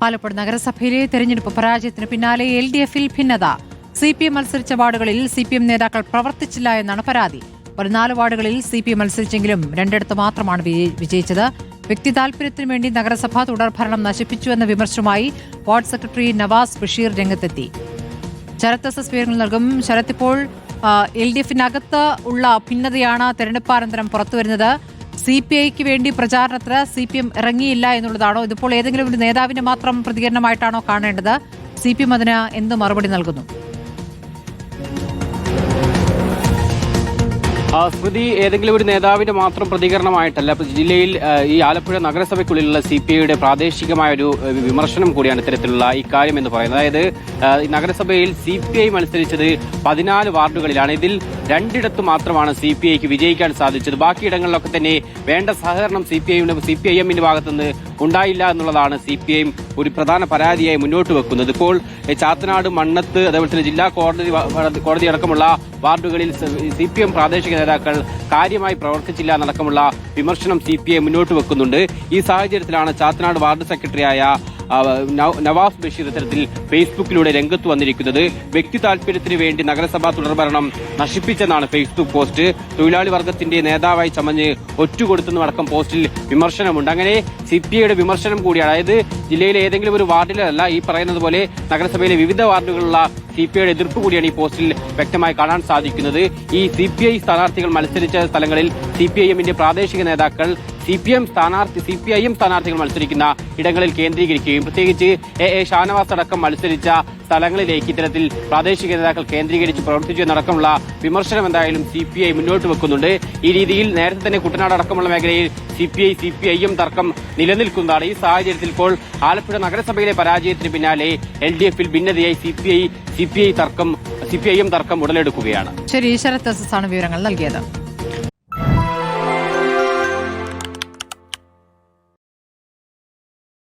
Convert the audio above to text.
ആലപ്പുഴ നഗരസഭയിലെ തെരഞ്ഞെടുപ്പ് പരാജയത്തിന് പിന്നാലെ LDF-ൽ ഭിന്നത. CPM മത്സരിച്ച വാർഡുകളിൽ CPM നേതാക്കൾ പ്രവർത്തിച്ചില്ല എന്നാണ് പരാതി. 14 വാർഡുകളിൽ CPM മത്സരിച്ചെങ്കിലും 2 മാത്രമാണ് വിജയിച്ചത്. വ്യക്തി താൽപര്യത്തിനു വേണ്ടി നഗരസഭ തുടർഭരണം നശിപ്പിച്ചുവെന്ന വിമർശനവുമായി വാർഡ് സെക്രട്ടറി നവാസ് ബഷീർ രംഗത്തെത്തി. ശരത് എസ് വിവരങ്ങൾ നൽകും. ശരത്, ഇപ്പോൾ LDF-നകത്ത് ഉള്ള ഭിന്നതയാണ് തെരഞ്ഞെടുപ്പാനന്തരം പുറത്തുവരുന്നത്. CPIക്ക് വേണ്ടി പ്രചാരണത്തിന് CPM ഇറങ്ങിയില്ല എന്നുള്ളതാണോ? ഇതിപ്പോൾ ഏതെങ്കിലും ഒരു നേതാവിന്റെ മാത്രം പ്രതികരണമായിട്ടാണോ കാണേണ്ടത്? CPM അതിന് എന്ത് മറുപടി നൽകുന്നു? സ്മൃതി, ഏതെങ്കിലും ഒരു നേതാവിന്റെ മാത്രം പ്രതികരണമായിട്ടല്ല. ജില്ലയിൽ ഈ ആലപ്പുഴ നഗരസഭയ്ക്കുള്ളിലുള്ള CPIയുടെ പ്രാദേശികമായ ഒരു വിമർശനം കൂടിയാണ് ഇത്തരത്തിലുള്ള ഇക്കാര്യം എന്ന് പറയുന്നത്. അതായത് നഗരസഭയിൽ CPI മത്സരിച്ചത് 14 വാർഡുകളിലാണ്. ഇതിൽ 2 മാത്രമാണ് CPIക്ക് വിജയിക്കാൻ സാധിച്ചത്. ബാക്കിയിടങ്ങളിലൊക്കെ തന്നെ വേണ്ട സഹകരണം CPIM-ന്റെ ഭാഗത്തുനിന്ന് ഉണ്ടായില്ല എന്നുള്ളതാണ് CPIM ഒരു പ്രധാന പരാതിയായി മുന്നോട്ട് വെക്കുന്നത്. ഇപ്പോൾ ചാത്തനാട്, മണ്ണത്ത്, അതേപോലെ തന്നെ ജില്ലാ കോടതി അടക്കമുള്ള വാർഡുകളിൽ CPM പ്രാദേശിക നേതാക്കൾ കാര്യമായി പ്രവർത്തിച്ചില്ല എന്നടക്കമുള്ള വിമർശനം CPI മുന്നോട്ട് വെക്കുന്നുണ്ട്. ഈ സാഹചര്യത്തിലാണ് ചാത്തനാട് വാർഡ് സെക്രട്ടറിയായ നവാസ് ബഷീർ ഇത്തരത്തിൽ ഫേസ്ബുക്കിലൂടെ രംഗത്ത് വന്നിരിക്കുന്നത്. വ്യക്തി താൽപര്യത്തിന് വേണ്ടി നഗരസഭാ തുടർഭരണം നശിപ്പിച്ചെന്നാണ് ഫേസ്ബുക്ക് പോസ്റ്റ്. തൊഴിലാളി വർഗത്തിന്റെ നേതാവായി ചമഞ്ഞ് ഒറ്റുകൊടുത്തെന്നടക്കം പോസ്റ്റിൽ വിമർശനമുണ്ട്. അങ്ങനെ CPIയുടെ വിമർശനം കൂടിയാണ്. അതായത് ജില്ലയിലെ ഏതെങ്കിലും ഒരു വാർഡിലല്ല, ഈ പറയുന്നത് പോലെ നഗരസഭയിലെ വിവിധ വാർഡുകളിലുള്ള CPIയുടെ എതിർപ്പ് കൂടിയാണ് ഈ പോസ്റ്റിൽ വ്യക്തമായി കാണാൻ സാധിക്കുന്നത്. ഈ CPI സ്ഥാനാർത്ഥികൾ മത്സരിച്ച സ്ഥലങ്ങളിൽ CPIM-ന്റെ പ്രാദേശിക നേതാക്കൾ CPIM സ്ഥാനാർത്ഥികൾ മത്സരിക്കുന്ന ഇടങ്ങളിൽ കേന്ദ്രീകരിക്കുകയും പ്രത്യേകിച്ച് ഷാനവാസ് അടക്കം മത്സരിച്ച സ്ഥലങ്ങളിലേക്ക് ഇത്തരത്തിൽ പ്രാദേശിക നേതാക്കൾ കേന്ദ്രീകരിച്ച് പ്രവർത്തിച്ചു എന്നടക്കമുള്ള വിമർശനം എന്തായാലും CPI മുന്നോട്ട് വെക്കുന്നുണ്ട്. ഈ രീതിയിൽ നേരത്തെ തന്നെ കുട്ടനാട് അടക്കമുള്ള മേഖലയിൽ CPIM തർക്കം നിലനിൽക്കുന്നതാണ്. ഈ സാഹചര്യത്തിൽ ഇപ്പോൾ ആലപ്പുഴ നഗരസഭയിലെ പരാജയത്തിന് പിന്നാലെ LDF-ൽ ഭിന്നതയായി CPIM തർക്കം ഉടലെടുക്കുകയാണ്. ശരി, ശരത് എസ് ആണ് വിവരങ്ങൾ നൽകിയത്.